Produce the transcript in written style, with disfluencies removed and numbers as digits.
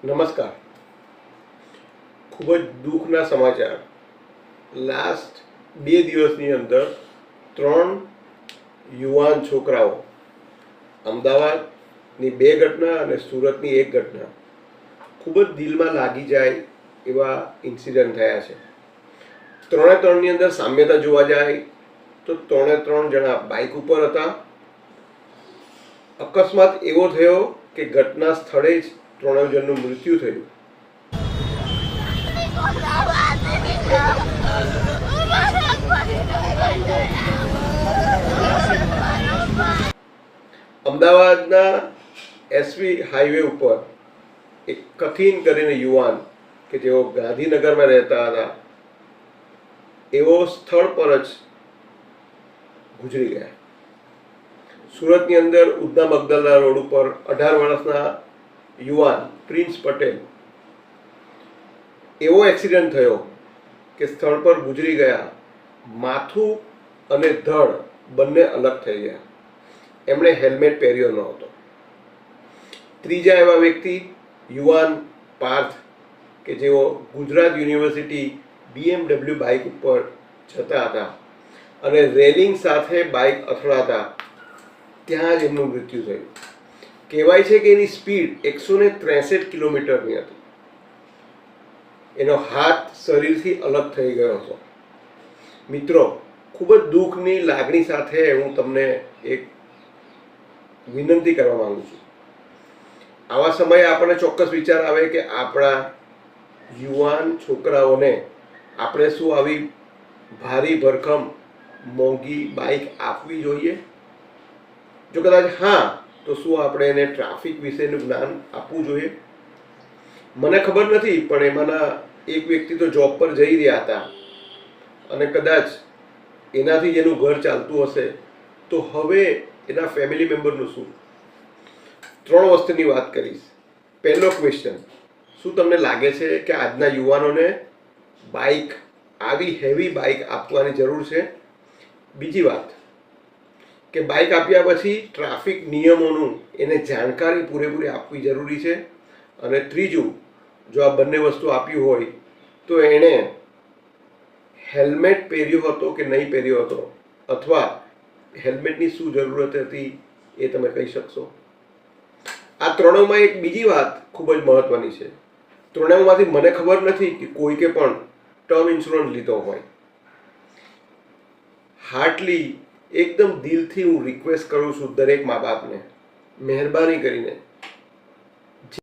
નમસ્કાર. ખૂબ જ દુઃખના સમાચાર. લાસ્ટ 2 દિવસની અંદર 3 યુવાન છોકરાઓ, અમદાવાદની 2 ઘટના અને સુરતની 1 ઘટના, ખૂબ જ દિલમાં લાગી જાય એવા ઇન્સિડન્ટ થયા છે. 3ની અંદર સામ્યતા જોવા જાય તો 3 જણા બાઇક ઉપર હતા. અકસ્માત એવો થયો કે ઘટના સ્થળે જ 3 જણનું મૃત્યુ થયું. અમદાવાદના એસવી હાઈવે ઉપર એક કથિન કરીને યુવાન કે જેઓ ગાંધીનગરમાં રહેતા હતા, એવો સ્થળ પર જ ગુજરી ગયા. સુરતની અંદર ઉધના મગદલના રોડ ઉપર 18 વર્ષના યુવાન પ્રિન્સ પટેલ, એવો એક્સિડન્ટ થયો કે સ્થળ પર ગુજરી ગયા. માથું અને ધડ બંને અલગ થઈ ગયા. એમણે હેલ્મેટ પહેર્યો ન હતો. ત્રીજા એવા વ્યક્તિ યુવાન પાર્થ કે જેઓ ગુજરાત યુનિવર્સિટી BMW બાઇક ઉપર જતા હતા અને રેલિંગ સાથે બાઇક અથડાતા ત્યાં જ એમનું મૃત્યુ થયું. કહેવાય છે કે એની સ્પીડ 163 કિલોમીટરની હતી. એનો હાથ શરીરથી અલગ થઈ ગયો હતો. મિત્રો, ખૂબ જ દુઃખની લાગણી સાથે હું તમને એક વિનંતી કરવા માંગુ છું. આવા સમયે આપણને ચોક્કસ વિચાર આવે કે આપણા યુવાન છોકરાઓને આપણે શું આવી ભારી ભરખમ મોંઘી બાઇક આપવી જોઈએ? જો કદાચ હા, તો શું આપણે એને ટ્રાફિક વિશેનું જ્ઞાન આપવું જોઈએ? મને ખબર નથી, પણ એમાંના એક વ્યક્તિ તો જોબ પર જઈ રહ્યા હતા અને કદાચ એનાથી જેનું ઘર ચાલતું હશે, તો હવે એના ફેમિલી મેમ્બરનું શું? 3 વસ્તુની વાત કરીશ. પહેલો ક્વેશ્ચન, શું તમને લાગે છે કે આજના યુવાનોને બાઇક, આવી હેવી બાઇક આપવાની જરૂર છે? બીજી વાત કે બાઇક આપ્યા પછી ટ્રાફિક નિયમોનું એને જાણકારી પૂરેપૂરી આપવી જરૂરી છે. અને ત્રીજું, જો આ બંને વસ્તુ આપ્યું હોય તો એણે હેલ્મેટ પહેર્યો હતો કે નહીં પહેર્યો હતો, અથવા હેલ્મેટની શું જરૂરત હતી એ તમે કહી શકશો? આ 3માં એક બીજી વાત ખૂબ જ મહત્વની છે. 3માંથી મને ખબર નથી કે કોઈકે પણ ટર્મ ઇન્સ્યોરન્સ લીધો હોય. હાર્ટલી, એકદમ દિલથી હું રિક્વેસ્ટ કરું છું દરેક મા બાપને, મહેરબાની કરીને